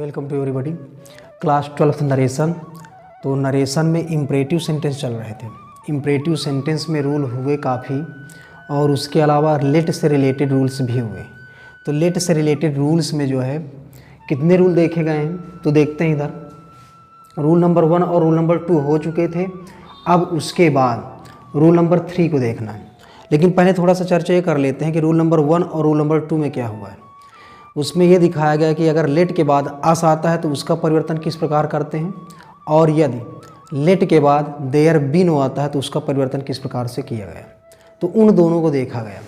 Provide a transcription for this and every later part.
Welcome to everybody. Class 12th narration. तो narration में imperative sentence चल रहे थे। इम्परेटिव सेंटेंस में रूल हुए काफ़ी और उसके अलावा लेट से रिलेटेड रूल्स भी हुए। तो लेट से रिलेटेड रूल्स में जो है कितने रूल देखे गए हैं तो देखते हैं। इधर रूल नंबर 1 और रूल नंबर 2 हो चुके थे। अब उसके बाद रूल नंबर 3 को देखना है, लेकिन पहले थोड़ा सा चर्चा ये कर लेते हैं कि रूल नंबर 1 और रूल नंबर 2 में क्या हुआ है। उसमें यह दिखाया गया कि अगर लेट के बाद अस आता है तो उसका परिवर्तन किस प्रकार करते हैं, और यदि लेट के बाद देयर बीन आता है तो उसका परिवर्तन किस प्रकार से किया गया। तो उन दोनों को देखा गया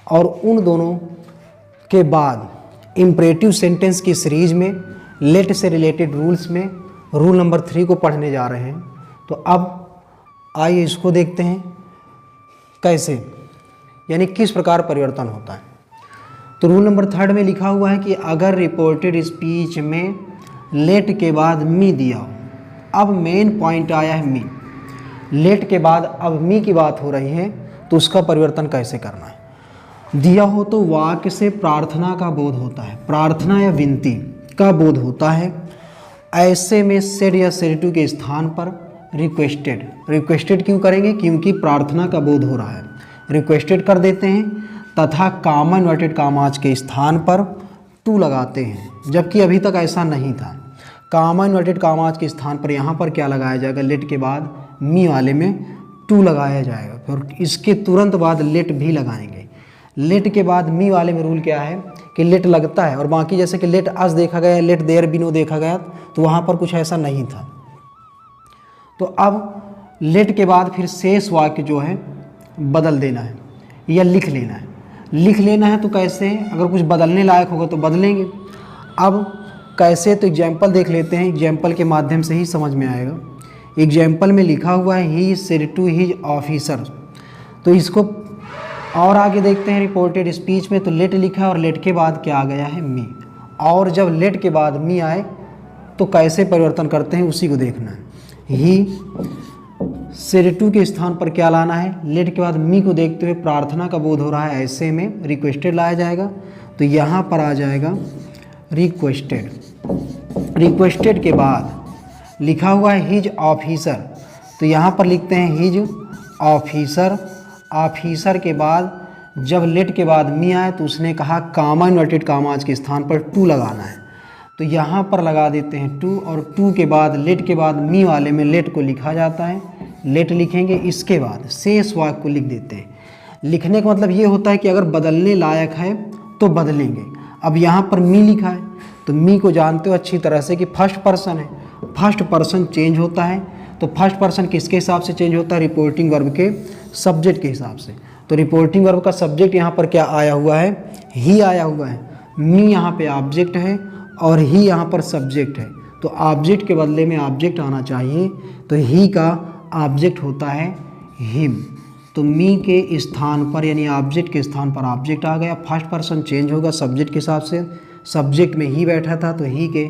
और उन दोनों के बाद इम्परेटिव सेंटेंस की सीरीज में लेट से रिलेटेड रूल्स में रूल नंबर 3 को पढ़ने जा रहे हैं। तो अब आइए इसको देखते हैं कैसे, यानी किस प्रकार परिवर्तन होता है। तो रूल नंबर 3 में लिखा हुआ है कि अगर रिपोर्टेड स्पीच में लेट के बाद मी दिया हो, अब मेन पॉइंट आया है मी। लेट के बाद अब मी की बात हो रही है तो उसका परिवर्तन कैसे करना है। दिया हो तो वाक्य से प्रार्थना का बोध होता है, प्रार्थना या विनती का बोध होता है। ऐसे में सेड या सेड टू के स्थान पर रिक्वेस्टेड, रिक्वेस्टेड क्यों करेंगे, क्योंकि प्रार्थना का बोध हो रहा है, रिक्वेस्टेड कर देते हैं। तथा कामा इन्वर्टेड कामाज के स्थान पर टू लगाते हैं, जबकि अभी तक ऐसा नहीं था। कामा इन्वर्टेड कामाज के स्थान पर यहाँ पर क्या लगाया जाएगा, लेट के बाद मी वाले में टू लगाया जाएगा, फिर इसके तुरंत बाद लेट भी लगाएंगे। लेट के बाद मी वाले में रूल क्या है कि लेट लगता है, और बाकी जैसे कि लेट अस देखा गया, लेट देयर बिनो देखा गया, तो वहाँ पर कुछ ऐसा नहीं था। तो अब लेट के बाद फिर शेष वाक्य जो है बदल देना है या लिख लेना है। लिख लेना है तो कैसे, अगर कुछ बदलने लायक होगा तो बदलेंगे। अब कैसे, तो एग्जाम्पल देख लेते हैं, एग्जाम्पल के माध्यम से ही समझ में आएगा। एग्जाम्पल में लिखा हुआ है he said to his officer, तो इसको और आगे देखते हैं। रिपोर्टेड स्पीच में तो लेट लिखा है और लेट के बाद क्या आ गया है मी, और जब लेट के बाद मी आए तो कैसे परिवर्तन करते हैं उसी को देखना है। ही सेड टू के स्थान पर क्या लाना है, लेट के बाद मी को देखते हुए प्रार्थना का बोध हो रहा है, ऐसे में रिक्वेस्टेड लाया जाएगा। तो यहाँ पर आ जाएगा रिक्वेस्टेड। रिक्वेस्टेड के बाद लिखा हुआ है हिज ऑफिसर, तो यहाँ पर लिखते हैं हिज ऑफिसर। ऑफिसर के बाद जब लेट के बाद मी आए तो उसने कहा कामा इन्वर्टेड कामाज के स्थान पर टू लगाना है, तो यहाँ पर लगा देते हैं टू, और टू के बाद लेट के बाद मी वाले में लेट को लिखा जाता है, लेट लिखेंगे। इसके बाद शेष वाक्य को लिख देते हैं। लिखने का मतलब ये होता है कि अगर बदलने लायक है तो बदलेंगे। अब यहाँ पर मी लिखा है तो मी को जानते हो अच्छी तरह से कि फर्स्ट पर्सन है, फर्स्ट पर्सन चेंज होता है। तो फर्स्ट पर्सन किसके हिसाब से चेंज होता है, रिपोर्टिंग वर्ब के सब्जेक्ट के हिसाब से। तो रिपोर्टिंग वर्ब का सब्जेक्ट यहाँ पर क्या आया हुआ है, ही आया हुआ है। मी यहाँ पे ऑब्जेक्ट है और ही यहाँ पर सब्जेक्ट है, तो ऑब्जेक्ट के बदले में ऑब्जेक्ट आना चाहिए, तो ही का ऑब्जेक्ट होता है हिम। तो मी के स्थान पर यानी ऑब्जेक्ट के स्थान पर ऑब्जेक्ट आ गया, फर्स्ट पर्सन चेंज होगा सब्जेक्ट के हिसाब से। सब्जेक्ट में ही बैठा था तो ही के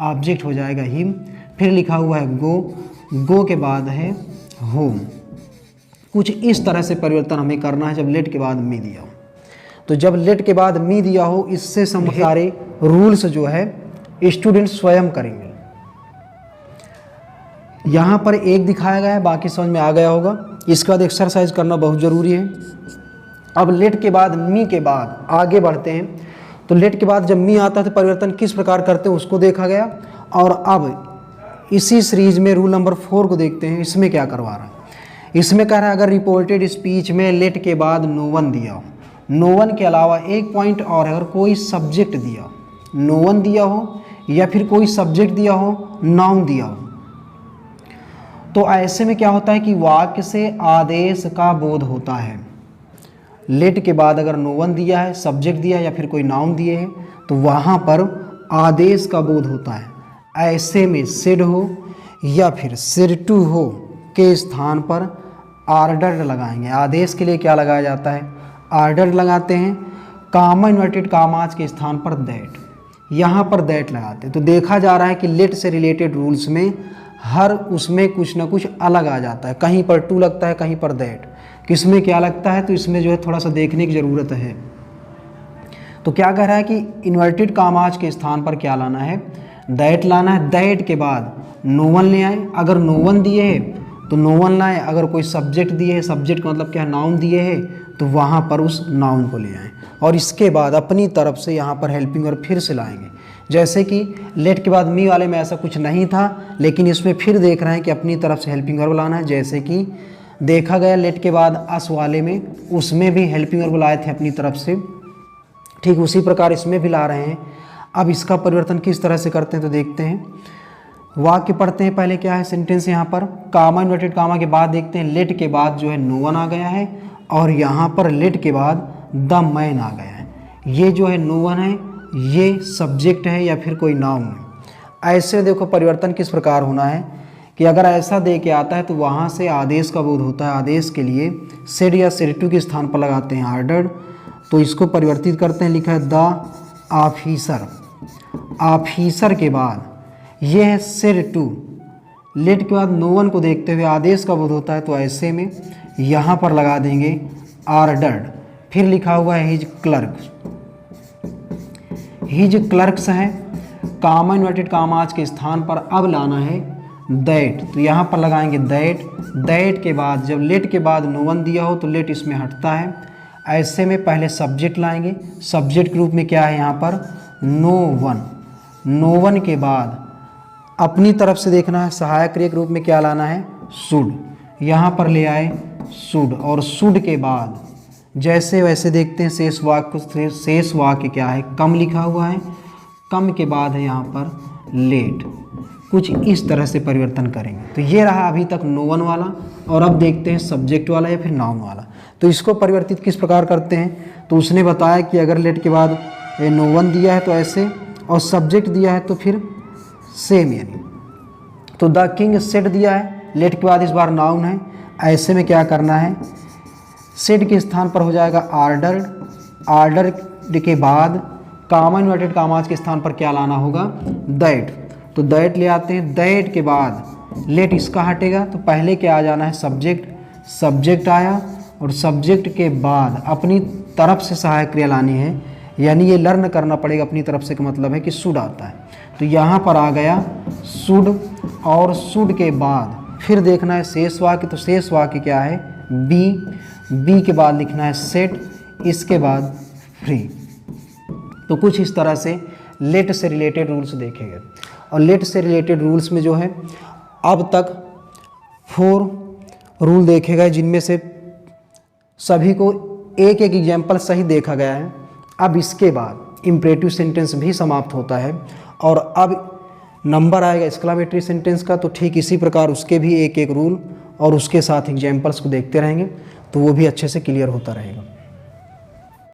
ऑब्जेक्ट हो जाएगा हिम। फिर लिखा हुआ है गो, गो के बाद है होम। कुछ इस तरह से परिवर्तन हमें करना है जब लेट के बाद मी दिया हो। तो जब लेट के बाद मी दिया हो, इससे सारे रूल्स जो है स्टूडेंट स्वयं करेंगे। यहाँ पर एक दिखाया गया है, बाकी समझ में आ गया होगा। इसके बाद एक्सरसाइज करना बहुत ज़रूरी है। अब लेट के बाद मी के बाद आगे बढ़ते हैं। तो लेट के बाद जब मी आता है तो परिवर्तन किस प्रकार करते हैं उसको देखा गया। और अब इसी सीरीज में रूल नंबर 4 को देखते हैं। इसमें क्या करवा रहा है, इसमें कह रहा है अगर रिपोर्टेड स्पीच में लेट के बाद नो वन दिया हो, नो वन के अलावा एक पॉइंट और है, अगर कोई सब्जेक्ट दिया हो, नो वन दिया हो या फिर कोई सब्जेक्ट दिया हो, नाउन दिया हो, तो ऐसे में क्या होता है कि वाक्य से आदेश का बोध होता है। लेट के बाद अगर नो वन दिया है, सब्जेक्ट दिया है या फिर कोई नाउन दिए हैं, तो वहाँ पर आदेश का बोध होता है। ऐसे में सेड हो या फिर सेड टू हो के स्थान पर ऑर्डर लगाएंगे। आदेश के लिए क्या लगाया जाता है, ऑर्डर लगाते हैं। कामा इन्वर्टेड कामाज के स्थान पर दैट, यहाँ पर दैट लगाते हैं। तो देखा जा रहा है कि लेट से रिलेटेड रूल्स में हर उसमें कुछ ना कुछ अलग आ जाता है। कहीं पर टू लगता है, कहीं पर दैट, किसमें क्या लगता है, तो इसमें जो है थोड़ा सा देखने की ज़रूरत है। तो क्या कह रहा है कि इन्वर्टेड कामाज के स्थान पर क्या लाना है, दैट लाना है, दैट के बाद नो वन ले आए, अगर नो वन दिए है तो नो वन लाए, अगर कोई सब्जेक्ट दिए है, सब्जेक्ट का मतलब क्या है, नाउन दिए है, तो वहाँ पर उस नाउन को ले आएँ और इसके बाद अपनी तरफ से यहाँ पर हेल्पिंग वर्ब फिर से लाएंगे। जैसे कि लेट के बाद मी वाले में ऐसा कुछ नहीं था, लेकिन इसमें फिर देख रहे हैं कि अपनी तरफ से हेल्पिंग वर्ब लाना है। जैसे कि देखा गया लेट के बाद अस वाले में, उसमें भी हेल्पिंग वर्ब लाए थे अपनी तरफ से, ठीक उसी प्रकार इसमें भी ला रहे हैं। अब इसका परिवर्तन किस तरह से करते हैं तो देखते हैं। वाक्य पढ़ते हैं, पहले क्या है सेंटेंस यहाँ पर, कामा इन्वर्टेड कामा के बाद देखते हैं लेट के बाद जो है नो वन आ गया है और यहाँ पर लेट के बाद द मैन आ गया है। ये जो है नो वन है, ये सब्जेक्ट है या फिर कोई नाउन है। ऐसे देखो परिवर्तन किस प्रकार होना है कि अगर ऐसा दे के आता है तो वहाँ से आदेश का बोध होता है। आदेश के लिए सेड या सेड टू के स्थान पर लगाते हैं ऑर्डर्ड, तो इसको परिवर्तित करते हैं, लिखा है द ऑफिसर। ऑफिसर के बाद ये है सेड टू, लेट के बाद नो वन को देखते हुए आदेश का बोध होता है, तो ऐसे में यहाँ पर लगा देंगे ऑर्डर्ड। फिर लिखा हुआ है हिज क्लर्क, हिज क्लर्क्स है, कामा इन्वर्टेड कामाज के स्थान पर अब लाना है दैट, तो यहाँ पर लगाएंगे दैट। दैट के बाद जब लेट के बाद नो वन दिया हो तो लेट इसमें हटता है। ऐसे में पहले सब्जेक्ट लाएंगे, सब्जेक्ट के रूप में क्या है यहाँ पर नो वन। नो वन के बाद अपनी तरफ से देखना है सहायक क्रिया के रूप में क्या लाना है शुड, यहाँ पर ले आए शुड और शुड के बाद जैसे वैसे देखते हैं शेष वाक्य, शेष वाक्य क्या है कम लिखा हुआ है, कम के बाद है यहाँ पर लेट। कुछ इस तरह से परिवर्तन करेंगे। तो ये रहा अभी तक नो वन वाला, और अब देखते हैं सब्जेक्ट वाला या फिर नाउन वाला। तो इसको परिवर्तित किस प्रकार करते हैं, तो उसने बताया कि अगर लेट के बाद नो वन दिया है तो ऐसे, और सब्जेक्ट दिया है तो फिर सेम, यानी तो द किंग सेड दिया है, लेट के बाद इस बार नाउन है, ऐसे में क्या करना है सेड के स्थान पर हो जाएगा ऑर्डर, ऑर्डर के बाद कामा इन्वर्टेड कामाज के स्थान पर क्या लाना होगा दैट, तो दैट ले आते हैं। दैट के बाद लेट इसका हटेगा तो पहले क्या आ जाना है सब्जेक्ट, सब्जेक्ट आया और सब्जेक्ट के बाद अपनी तरफ से सहायक क्रिया लानी है, यानी ये लर्न करना पड़ेगा अपनी तरफ से, का मतलब है कि शुड आता है, तो यहाँ पर आ गया शुड और शुड के बाद फिर देखना है शेष वाक्य, तो शेष वाक्य क्या है बी, बी के बाद लिखना है सेट, इसके बाद फ्री। तो कुछ इस तरह से लेट से रिलेटेड रूल्स देखे गए, और लेट से रिलेटेड रूल्स में जो है अब तक 4 रूल देखे गए, जिनमें से सभी को एक एक एग्जाम्पल सही देखा गया है। अब इसके बाद इम्परेटिव सेंटेंस भी समाप्त होता है और अब नंबर आएगा एक्सक्लेमेटरी सेंटेंस का, तो ठीक इसी प्रकार उसके भी एक एक रूल और उसके साथ एग्जाम्पल्स को देखते रहेंगे, तो वो भी अच्छे से क्लियर होता रहेगा।